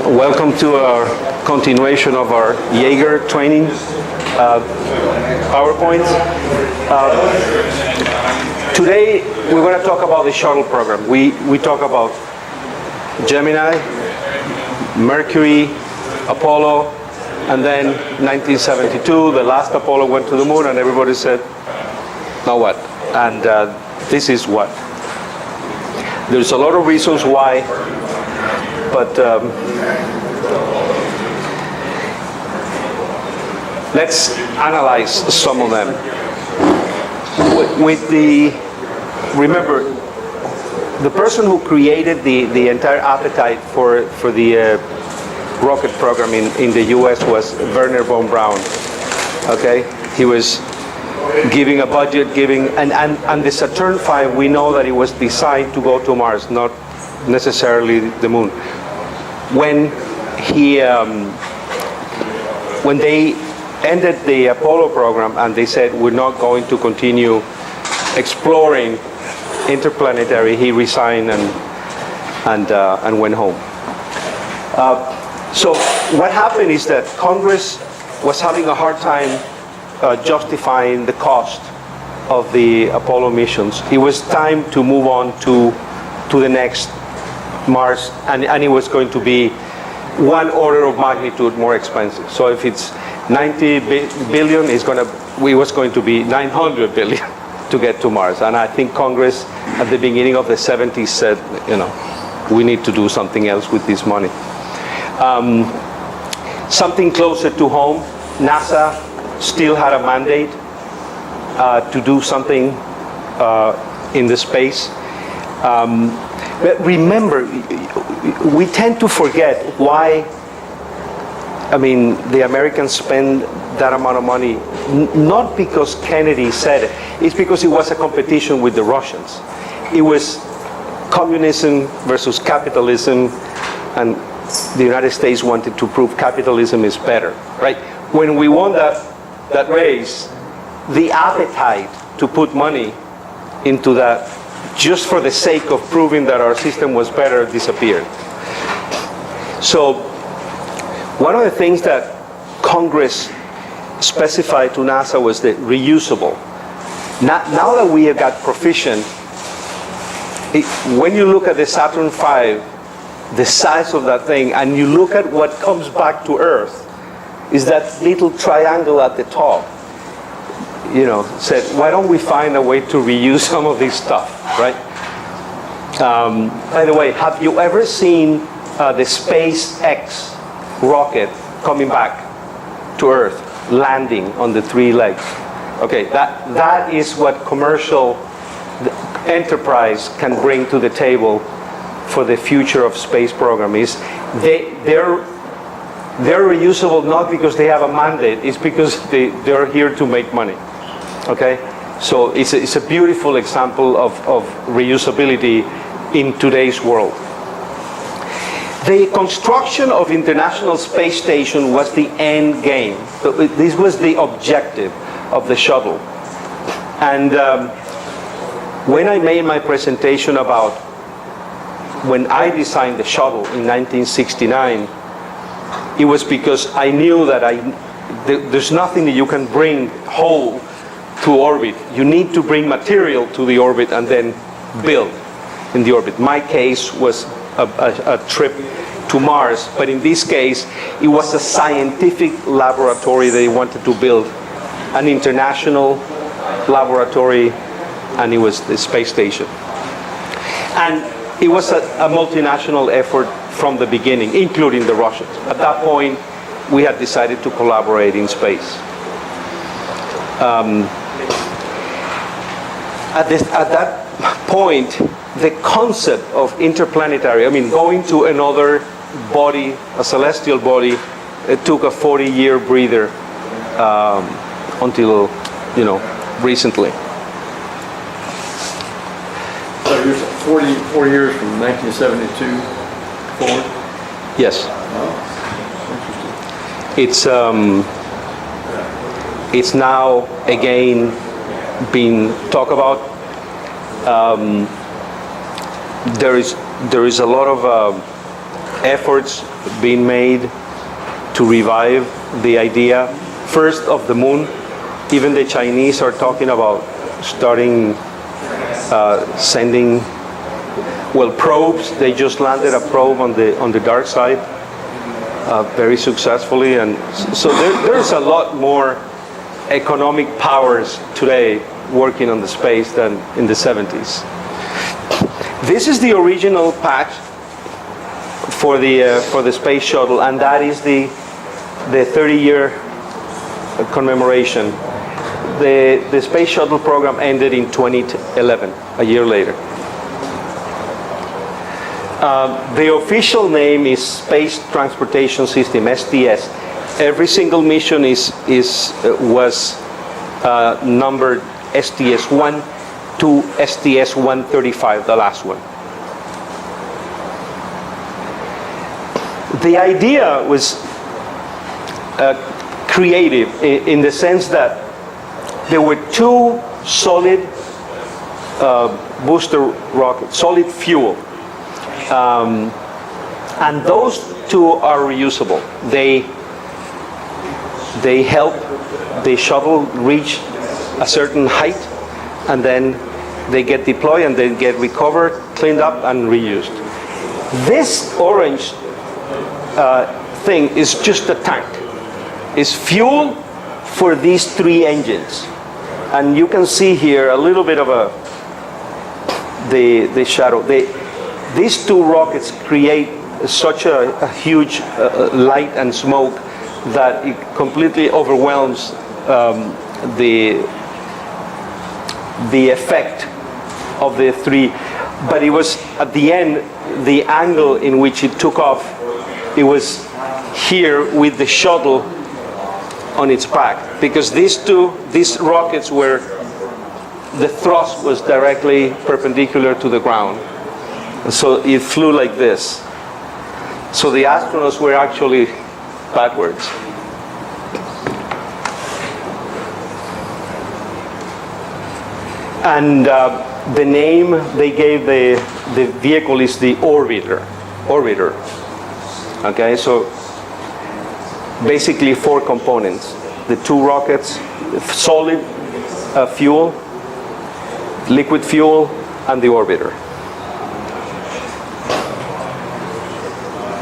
Welcome to our continuation of our Jaeger training PowerPoints. Today we're going to talk about the shuttle program. We talk about Gemini, Mercury, Apollo, and then 1972, the last Apollo went to the moon, and everybody said, now what? And this is what. There's a lot of reasons why, but let's analyze some of them. Remember, the person who created the entire appetite for the rocket program in the US was Wernher von Braun. Okay, he was giving a budget, and the Saturn V, we know that it was designed to go to Mars, not necessarily the moon. When they ended the Apollo program and they said we're not going to continue exploring interplanetary, he resigned and went home. So what happened is that Congress was having a hard time justifying the cost of the Apollo missions. It was time to move on to the next Mars, and it was going to be one order of magnitude more expensive. So if it's 90 billion, it was going to be 900 billion to get to Mars. And I think Congress at the beginning of the 70s said, we need to do something else with this money. Something closer to home, NASA still had a mandate to do something in the space. But remember, we tend to forget why, the Americans spend that amount of money, not because Kennedy said it, it's because it was a competition with the Russians. It was communism versus capitalism, and the United States wanted to prove capitalism is better, right? When we won that race, the appetite to put money into that just for the sake of proving that our system was better disappeared. So one of the things that Congress specified to NASA was the reusable. Now that we have got proficient, when you look at the Saturn V, the size of that thing, and you look at what comes back to Earth, is that little triangle at the top. Said, why don't we find a way to reuse some of this stuff, right? By the way, have you ever seen the SpaceX rocket coming back to Earth, landing on the 3 legs? Okay, that is what commercial enterprise can bring to the table for the future of space program. Is they're reusable not because they have a mandate, it's because they're here to make money. Okay, so it's a beautiful example of reusability in today's world. The construction of International Space Station was the end game. So this was the objective of the shuttle. And when I made my presentation about when I designed the shuttle in 1969, it was because I knew that there's nothing that you can bring whole to orbit. You need to bring material to the orbit and then build in the orbit. My case was a trip to Mars, but in this case, it was a scientific laboratory they wanted to build, an international laboratory, and it was the space station. And it was a multinational effort from the beginning, including the Russians. At that point, we had decided to collaborate in space. At that point, the concept of interplanetary, going to another body, a celestial body, it took a 40-year breather until, recently. So you're 44 years from 1972 forward? Yes. Oh, interesting. It's now again being talked about. There is a lot of efforts being made to revive the idea, first of the moon. Even the Chinese are talking about starting sending, well, probes. They just landed a probe on the dark side very successfully, and so there's a lot more economic powers today working on the space than in the 70s. This is the original patch for the space shuttle, and that is the 30-year commemoration. The space shuttle program ended in 2011, a year later. The official name is Space Transportation System, STS. Every single mission was numbered STS-1 to STS-135, the last one. The idea was creative in the sense that there were two solid booster rockets, solid fuel, and those two are reusable. They help the shuttle reach a certain height, and then they get deployed and then get recovered, cleaned up, and reused. This orange thing is just a tank. It's fuel for these three engines. And you can see here a little bit of the shadow. These two rockets create such a huge light and smoke that it completely overwhelms the effect of the three. But it was at the end, the angle in which it took off, it was here with the shuttle on its back, because these rockets were, the thrust was directly perpendicular to the ground, and so it flew like this. So the astronauts were actually backwards. And the name they gave the vehicle is the Orbiter. Okay, so basically four components: the two rockets, solid fuel, liquid fuel, and the orbiter.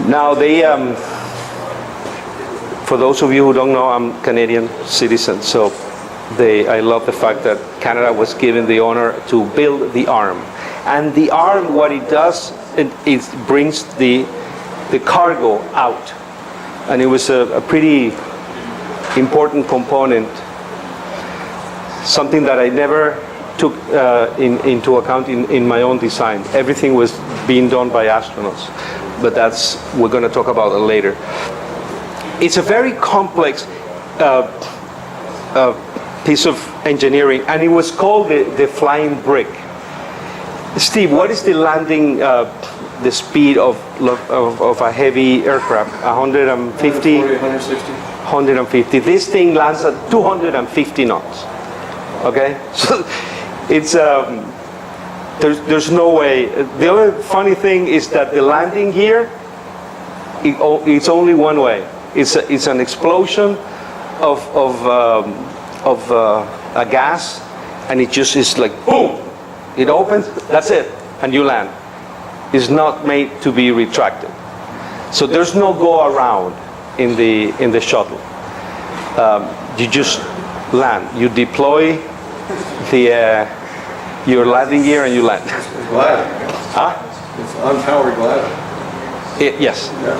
Now they, for those of you who don't know, I'm Canadian citizen, so I love the fact that Canada was given the honor to build the arm. And the arm, what it does, it brings the cargo out. And it was a pretty important component, something that I never took into account in my own design. Everything was being done by astronauts, but we're going to talk about it later. It's a very complex piece of engineering, and it was called the flying brick. Steve, what is the landing, the speed of a heavy aircraft? 150? 160. 150. This thing lands at 250 knots. Okay, so it's there's no way. The other funny thing is that the landing here, it's only one way. It's an explosion of a gas, and it just is like boom. It opens. That's it, and you land. It's not made to be retracted. So there's no go around in the shuttle. You just land. You deploy your landing gear and you land. It's glider. Huh? It's unpowered glider. Yes. Yeah.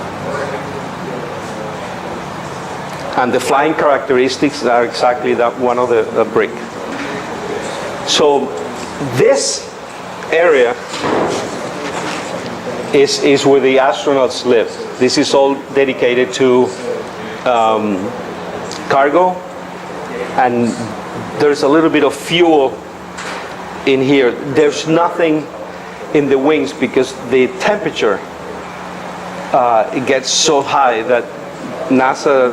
And the flying characteristics are exactly that one of the brick. So this area is where the astronauts live. This is all dedicated to cargo, and there's a little bit of fuel in here. There's nothing in the wings because the temperature it gets so high that NASA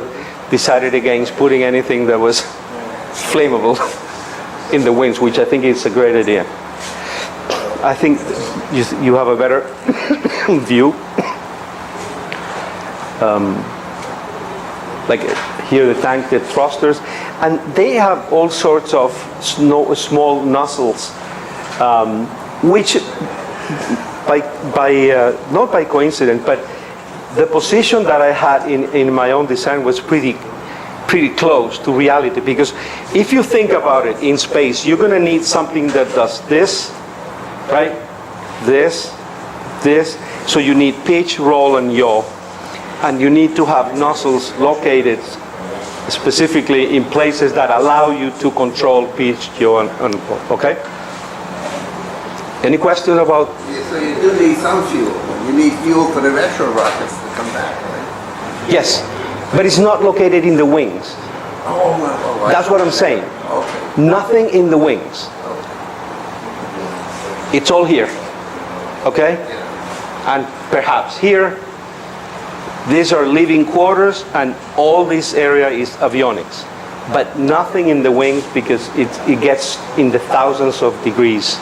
decided against putting anything that was flammable in the wings, which I think is a great idea. I think you have a better view. like here the tank, the thrusters, and they have all sorts of small nozzles, which not by coincidence, but the position that I had in my own design was pretty close to reality, because if you think about it in space, you're going to need something that does this, right? This. So you need pitch, roll, and yaw. And you need to have nozzles located specifically in places that allow you to control pitch, yaw, and okay? Any questions about? Yeah, so you do need some fuel. You need fuel for the retro rockets to come back, right? Yes, but it's not located in the wings. Oh, well, That's what I'm saying. Okay. Nothing in the wings. It's all here, okay? And perhaps here. These are living quarters, and all this area is avionics, but nothing in the wings, because it gets in the thousands of degrees.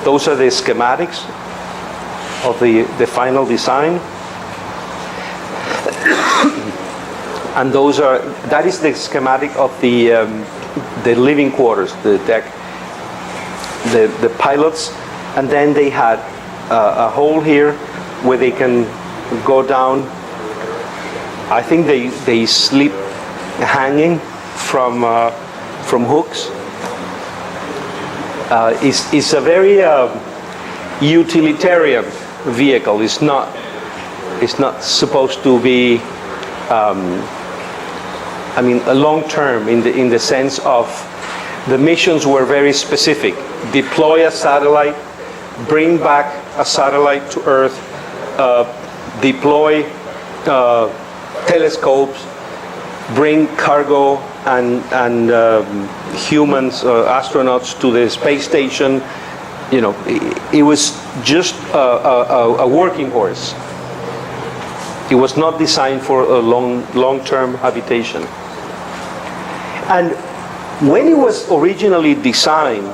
Those are the schematics of the final design. And that is the schematic of the living quarters, the deck, the pilots, and then they had a hole here where they can go down. I think they sleep hanging from hooks. It's a very utilitarian vehicle. It's not supposed to be a long term in the sense of the missions were very specific. Deploy a satellite, bring back a satellite to Earth, deploy telescopes, bring cargo and humans, astronauts to the space station. You know, it was just a working horse. It was not designed for a long-term habitation. And when it was originally designed,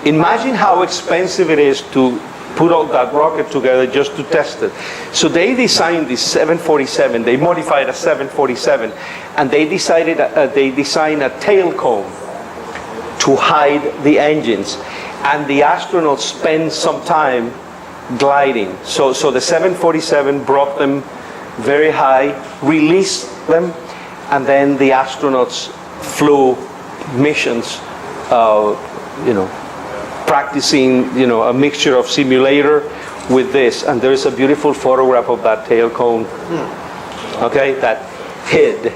imagine how expensive it is to put all that rocket together just to test it. So they designed this 747, they modified a 747, and they designed a tail cone to hide the engines. And the astronauts spent some time gliding. So the 747 brought them very high, released them, and then the astronauts flew missions, practicing, a mixture of simulator with this. And there's a beautiful photograph of that tail cone, okay, that hid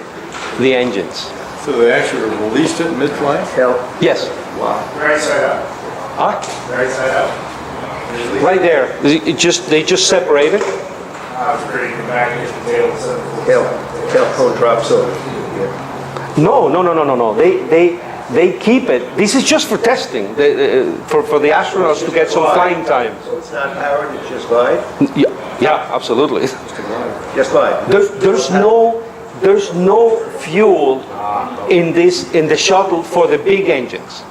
the engines. So they actually released it mid-flight? Yes. Wow. Right side up. Huh? Right side up. Right there. They just separated. It's pretty back and the tail. Tail cone drops over. No. They keep it. This is just for testing, for the astronauts to get some flying time. So it's not powered, it's just glide? Yeah, absolutely. Just glide. There's no fuel in the shuttle for the big engines,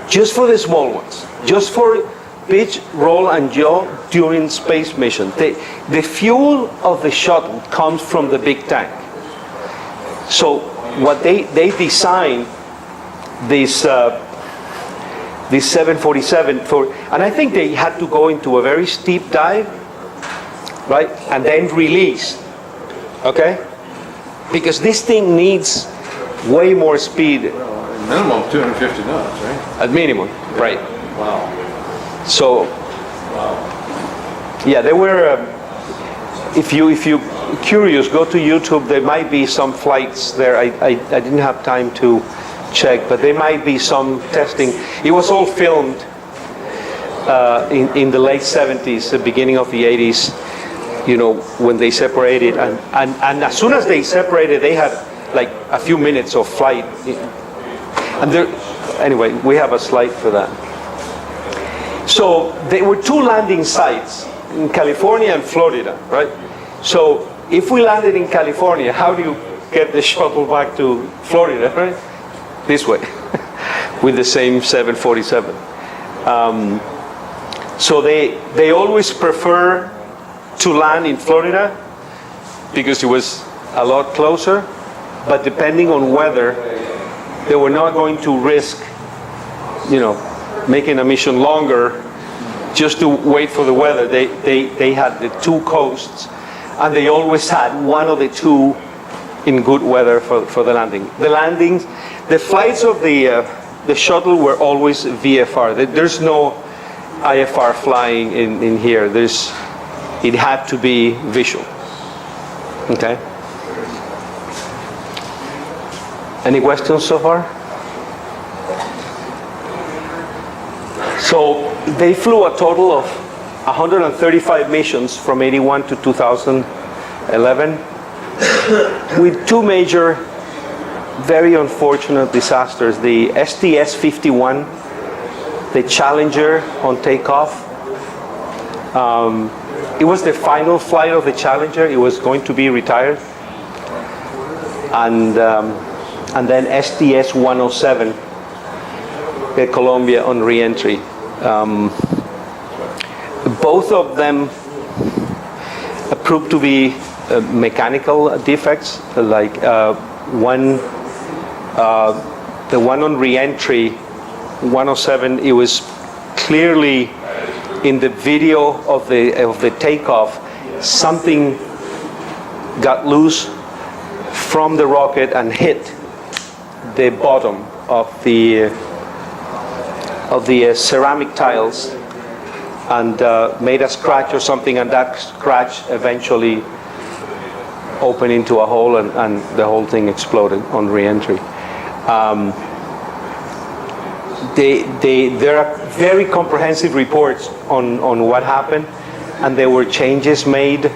just for the small ones, just for pitch, roll, and yaw during space mission. The fuel of the shuttle comes from the big tank. So what they designed this 747 for, and I think they had to go into a very steep dive, right, and then release, okay, because this thing needs way more speed. Minimum 250 knots, right? At minimum, right? Wow. So, yeah, there were. If you curious, go to YouTube. There might be some flights there. I didn't have time to check, but there might be some testing. It was all filmed in the late 70s, the beginning of the 80s. When they separated, and as soon as they separated, they had like a few minutes of flight. And anyway, we have a slide for that. So there were two landing sites in California and Florida, right? So if we landed in California, how do you get the shuttle back to Florida, right? This way, with the same 747. So they always prefer to land in Florida because it was a lot closer, but depending on weather, they were not going to risk, making a mission longer just to wait for the weather. They had the two coasts, and they always had one of the two in good weather for the landing. The flights of the shuttle were always VFR. There's no IFR flying in here. It had to be visual. Okay. Any questions so far? So they flew a total of 135 missions from 81 to 2011 with two major, very unfortunate disasters. The STS-51, the Challenger on takeoff. It was the final flight of the Challenger. It was going to be retired. And then STS-107, the Colombia on re-entry. Both of them proved to be mechanical defects, like the one on re-entry, 107, it was clearly in the video of the takeoff, something got loose from the rocket and hit the bottom of the ceramic tiles and made a scratch or something, and that scratch eventually opened into a hole and the whole thing exploded on re-entry. There are very comprehensive reports on what happened, and there were changes made.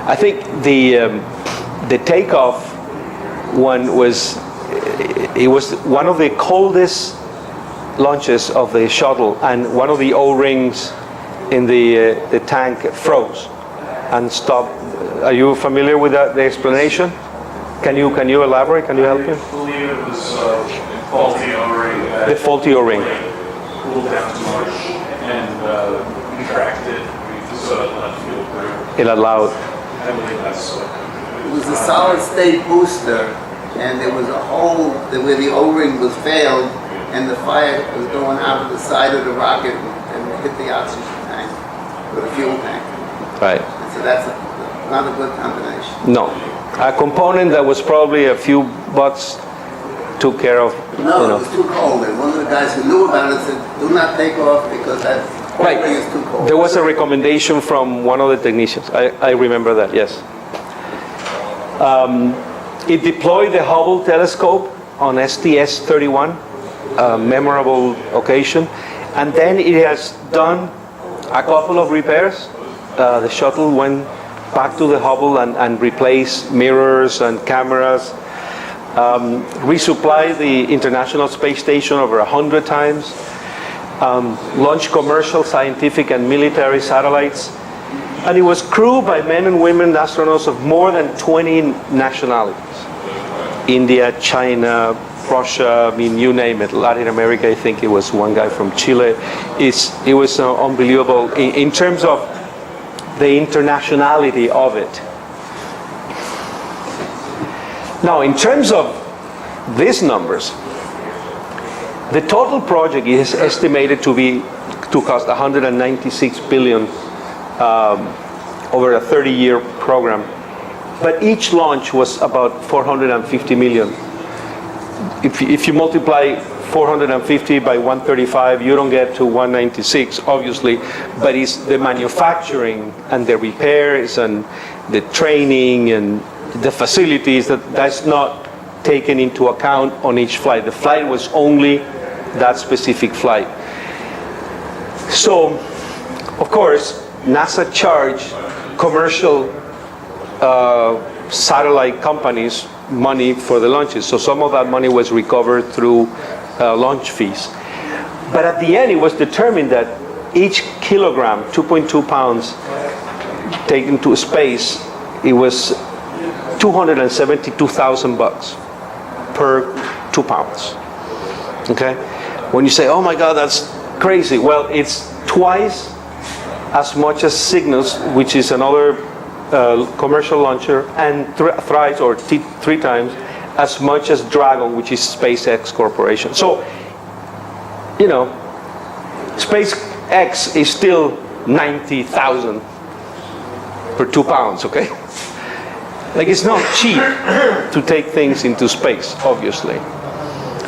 I think the takeoff one was one of the coldest launches of the shuttle, and one of the O-rings in the tank froze and stopped. Are you familiar with the explanation? Can you elaborate? Can you help me? I believe it was faulty O-ring. The faulty O-ring. Cooled down too much and contracted, so it let fuel through. It allowed. I believe that's It was a solid state booster, and there was a hole where the O-ring was failed, and the fire was going out of the side of the rocket and hit the oxygen tank, or the fuel tank. Right. And so that's not a good combination. No. A component that was probably a few bucks took care of. No, it was too cold, and one of the guys who knew about it said, "Do not take off because that Right. O-ring is too cold." There was a recommendation from one of the technicians. I remember that, yes. It deployed the Hubble telescope on STS-31, a memorable occasion. And then it has done a couple of repairs. The shuttle went back to the Hubble and replaced mirrors and cameras. Resupplied the International Space Station over 100 times. Launched commercial, scientific, and military satellites. And it was crewed by men and women astronauts of more than 20 nationalities. India, China, Russia, I mean, you name it. Latin America, I think it was one guy from Chile. It was unbelievable in terms of the internationality of it. Now, in terms of these numbers, the total project is estimated to cost 196 billion over a 30-year program. But each launch was about 450 million. If you multiply 450 by 135, you don't get to 196, obviously, but it's the manufacturing and the repairs and the training and the facilities that's not taken into account on each flight. The flight was only that specific flight. So, of course, NASA charged commercial satellite companies money for the launches. So some of that money was recovered through launch fees. But at the end, it was determined that each kilogram, 2.2 pounds, taken to space, it was $272,000 per 2 pounds. Okay? When you say, oh my God, that's Crazy. Well, it's twice as much as Cygnus, which is another commercial launcher, and thrice or three times as much as Dragon, which is SpaceX Corporation. So, you know, SpaceX is still 90,000 for 2 pounds, okay? Like, it's not cheap to take things into space, obviously.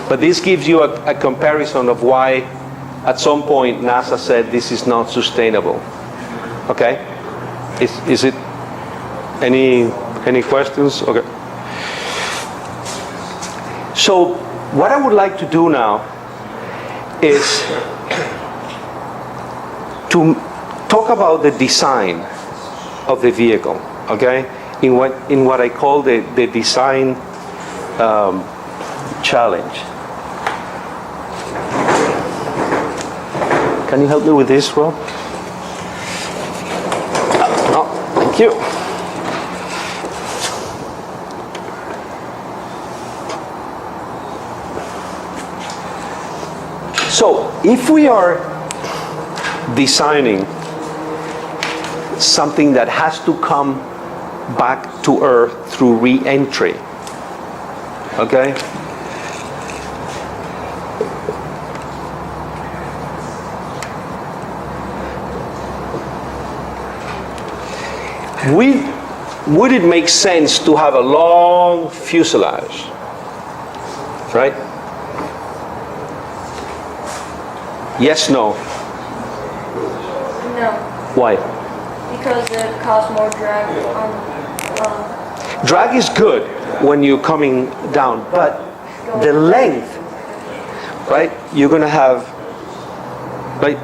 But this gives you a comparison of why at some point NASA said this is not sustainable. Okay? Is it any questions? Okay. So what I would like to do now is to talk about the design of the vehicle, okay? In what I call the design challenge. Can you help me with this, Rob? Oh, thank you. So, if we are designing something that has to come back to Earth through re-entry, okay? Would it make sense to have a long fuselage, right? Yes, no. No, Why? because it causes more drag on. Drag is good when you're coming down, but the length, right? You're gonna have, right?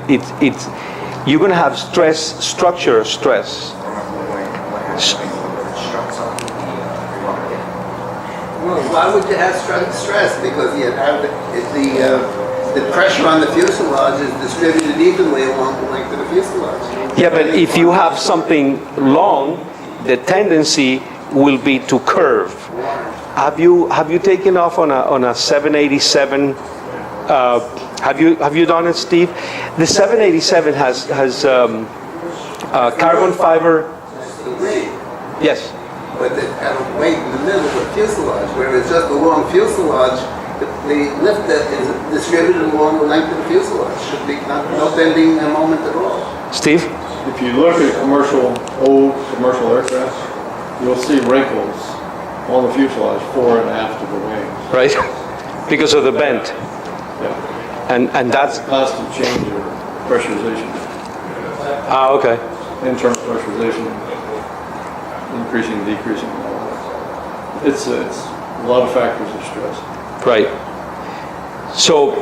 You're gonna have structure stress. Well, why would you have stress? Because you have the pressure on the fuselage is distributed evenly along the length of the fuselage. Yeah, but if you have something long, the tendency will be to curve. Have you taken off on a 787? Have you done it, Steve? The 787 has carbon fiber. Yes. But they have a weight in the middle of the fuselage, whereas just a long fuselage, the lift that is distributed along the length of the fuselage should be no bending a moment at all. Steve? If you look at old commercial aircraft, you'll see wrinkles on the fuselage fore and aft of the wings. Right? Because of the bend. Yeah. And that's... Constant change of pressurization. Okay. Internal pressurization, increasing, decreasing. It's a lot of factors of stress. Right. So,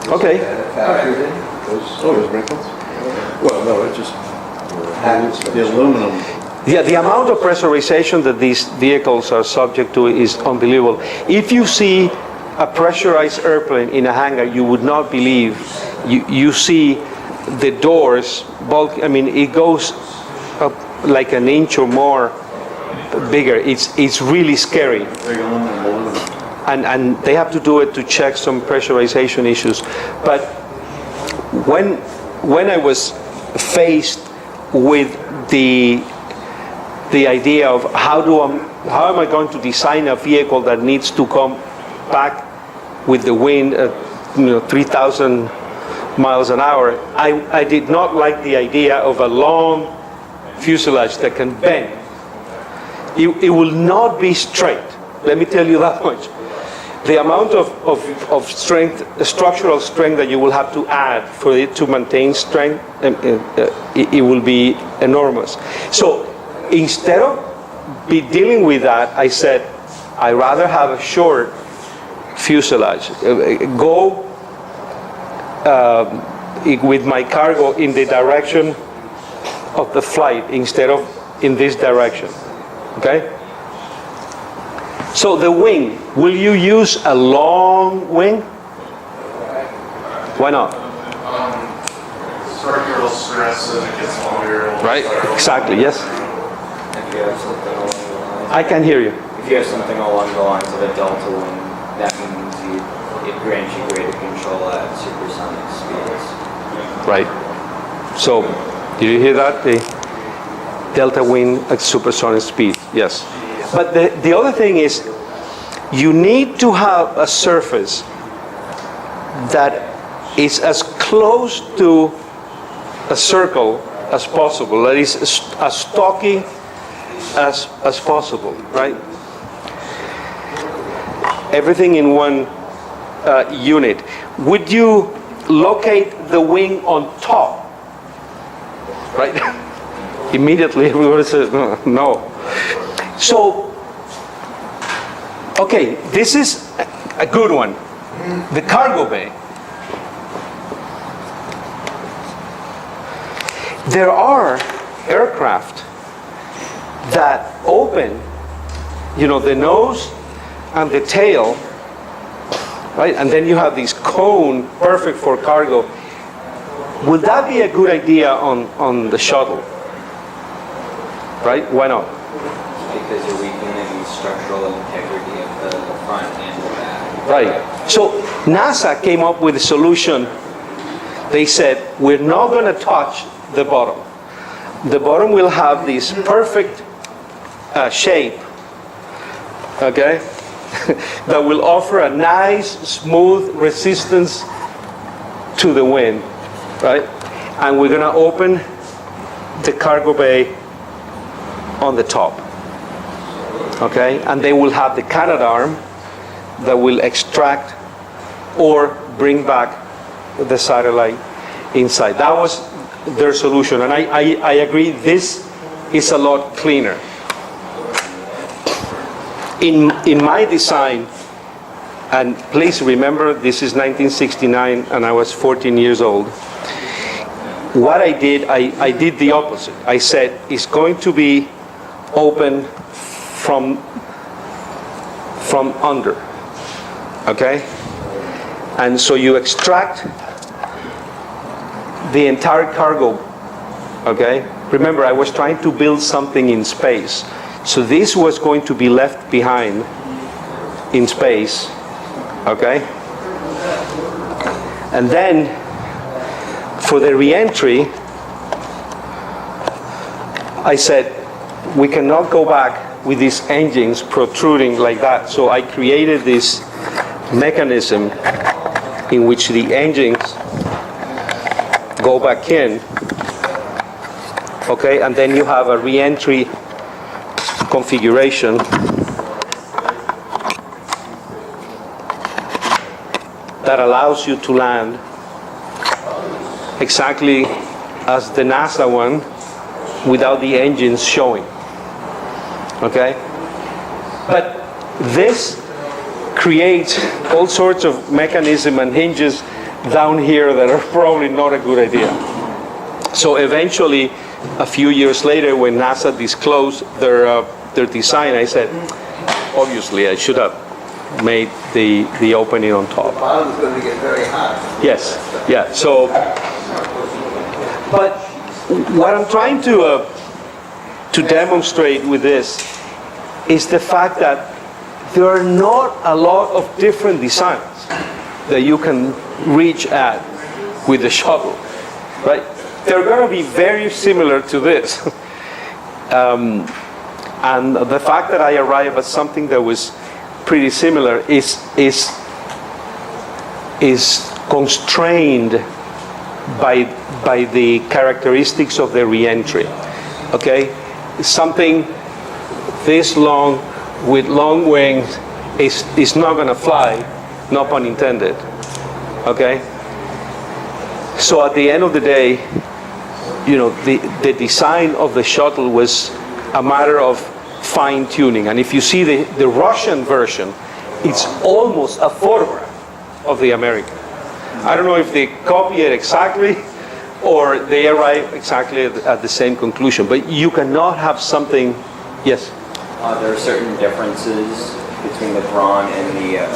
okay. There's wrinkles? Well, no, it just, the aluminum. Yeah, the amount of pressurization that these vehicles are subject to is unbelievable. If you see a pressurized airplane in a hangar, you would not believe. You see the doors bulk. I mean, it goes up like an inch or more bigger. It's really scary. Big aluminum balloon. And they have to do it to check some pressurization issues. But when I was faced with the idea of how am I going to design a vehicle that needs to come back with the wind at 3,000 miles an hour, I did not like the idea of a long fuselage that can bend. It will not be straight. Let me tell you that much. The amount of strength, structural strength that you will have to add for it to maintain strength, it will be enormous. So instead of dealing with that, I said, I'd rather have a short fuselage. Go with my cargo in the direction of the flight instead of in this direction. Okay? So the wing, will you use a long wing? Why not? Structural stress as it gets longer. Right, exactly, yes. If you have something along the lines, I can hear you. if you have something along the lines of a delta wing, that means it grants you greater control at supersonic speeds. right? So, did you hear that? The delta wind at supersonic speed, yes. But the other thing is, you need to have a surface that is as close to a circle as possible, that is as stocky as possible, right? Everything in one unit. Would you locate the wing on top? Right? Immediately everyone says, no. So, okay, this is a good one. The cargo bay. There are aircraft that open, the nose and the tail, right? And then you have this cone, perfect for cargo. Would that be a good idea on the shuttle? Right? Why not? Because you're weakening the structural integrity of the front and the back. Right. So NASA came up with a solution. They said, we're not going to touch the bottom. The bottom will have this perfect shape, okay, that will offer a nice, smooth resistance to the wind, right? And we're going to open the cargo bay on the top, okay? And they will have the Canadarm that will extract or bring back the satellite inside. That was their solution, and I agree, this is a lot cleaner. In my design, and please remember this is 1969 and I was 14 years old, what I did the opposite. I said it's going to be open from under, okay? And so you extract the entire cargo, okay? Remember, I was trying to build something in space. So this was going to be left behind in space, okay? And then for the re-entry, I said, we cannot go back with these engines protruding like that. So I created this mechanism in which the engines go back in, okay? And then you have a re-entry configuration that allows you to land exactly as the NASA one without the engines showing, okay? But this creates all sorts of mechanism and hinges down here that are probably not a good idea. So eventually, a few years later, when NASA disclosed their design, I said, obviously I should have made the opening on top. The bottom's going to get very hot. Yes, yeah. So, but what I'm trying to demonstrate with this is the fact that there are not a lot of different designs that you can reach at with the shuttle, right? They're going to be very similar to this. And the fact that I arrived at something that was pretty similar is constrained by the characteristics of the re-entry. Okay? Something this long with long wings is not going to fly, no pun intended. Okay? So at the end of the day, the design of the shuttle was a matter of fine-tuning. And if you see the Russian version, it's almost a photograph of the American. I don't know if they copy it exactly or they arrive exactly at the same conclusion, but you cannot have something, yes? There are certain differences between the Braun and the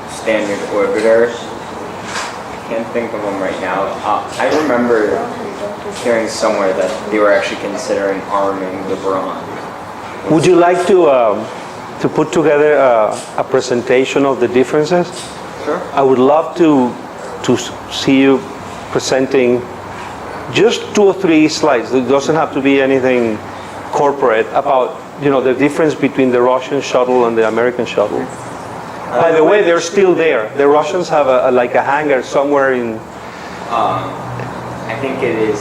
standard orbiters. I can't think of them right now. I remember hearing somewhere that they were actually considering arming the Braun. Would you like to put together a presentation of the differences? Sure. I would love to see you presenting just 2 or 3 slides. It doesn't have to be anything corporate about, the difference between the Russian shuttle and the American shuttle. By the way, they're still there. The Russians have like a hangar somewhere in. I think it is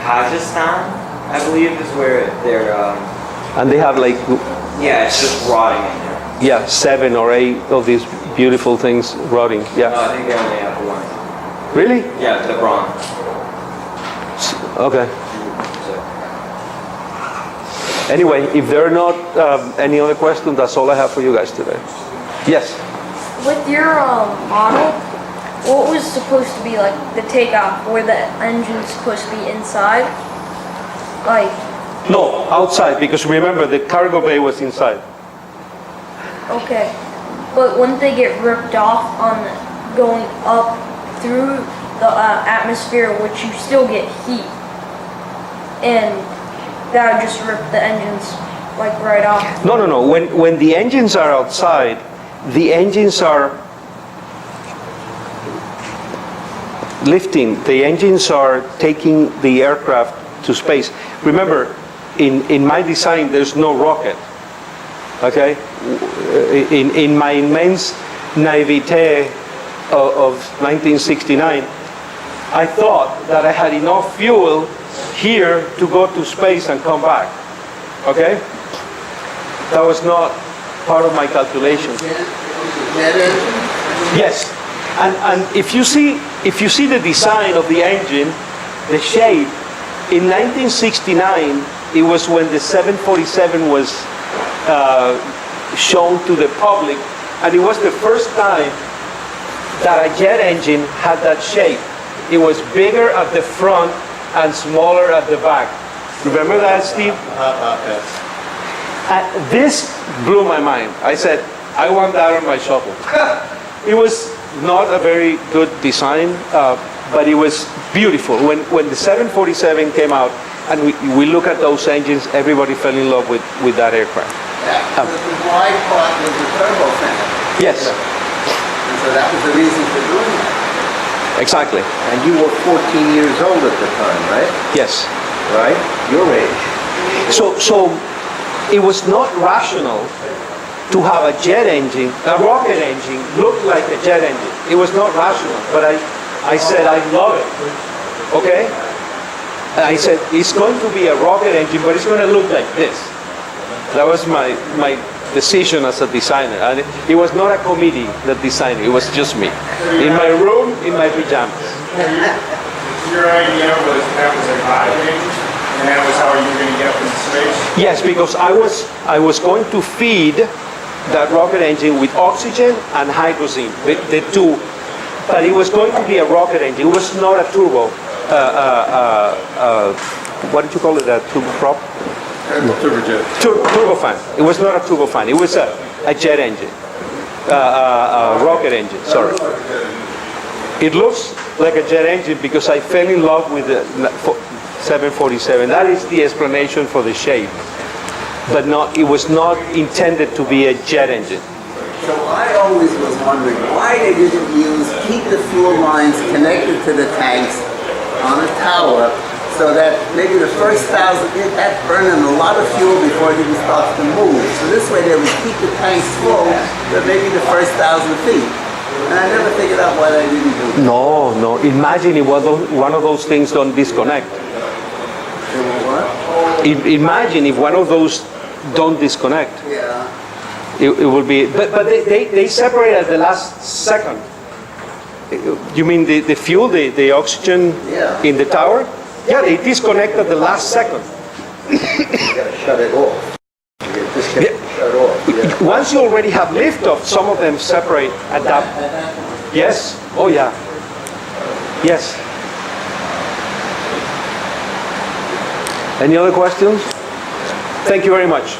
Kazakhstan, I believe, is where they're. And they have like. Yeah, it's just rotting in there. Yeah, 7 or 8 of these beautiful things rotting. No, Yeah. I think they only have one. Really? Yeah, the bronze. Okay. Anyway, if there are not any other questions, that's all I have for you guys today. Yes. With your model, what was supposed to be like the takeoff? Were the engines supposed to be inside? Like. No, outside, because remember the cargo bay was inside. Okay, but wouldn't they get ripped off on going up through the atmosphere, which you still get heat, and that would just rip the engines like right off? No. When the engines are outside, the engines are lifting. The engines are taking the aircraft to space. Remember, in my design, there's no rocket. Okay, in my immense naivete of 1969, I thought that I had enough fuel here to go to space and come back. Okay, that was not part of my calculations. Yes, and if you see the design of the engine, the shape, in 1969, it was when the 747 was shown to the public, and it was the first time that a jet engine had that shape. It was bigger at the front and smaller at the back. Remember that, Steve? Yes. This blew my mind. I said, I want that on my shuttle. It was not a very good design, but it was beautiful. When the 747 came out, and we look at those engines, everybody fell in love with that aircraft. Yeah, the wide part was the turbofan. Yes, And so that was the reason for doing that. exactly. And you were 14 years old at the time, right? Yes. Right? Your age. So it was not rational to have a jet engine, a rocket engine, look like a jet engine. It was not rational, but I said, I love it. Okay? And I said, it's going to be a rocket engine, but it's going to look like this. That was my decision as a designer. And it was not a committee that designed it. It was just me. In my room, in my pajamas. Your idea was that was a high range, and that was how you were going to get up into space? Yes, because I was going to feed that rocket engine with oxygen and hydrogen, the two. But it was going to be a rocket engine. It was not a turbo. What did you call it? A turboprop? Turbojet. Turbofan. It was not a turbofan. It was a jet engine. A rocket engine, sorry. It looks like a jet engine because I fell in love with the 747. That is the explanation for the shape. But it was not intended to be a jet engine. So I always was wondering why they didn't keep the fuel lines connected to the tanks on a tower, so that maybe the first 1,000, it had burning a lot of fuel before it even starts to move. So this way they would keep the tanks full, but maybe the first 1,000 feet. And I never figured out why they didn't do that. No. Imagine if one of those things don't disconnect. They were what? Imagine if one of those don't disconnect. Yeah. It will be, but they separate at the last second. You mean the fuel, the oxygen Yeah. in the tower? Yeah, they disconnect at the last second. You gotta shut it off. You just get shut off. Yeah. Once you already have liftoff, some of them separate at that. Yes? Oh yeah. Yes. Any other questions? Thank you very much.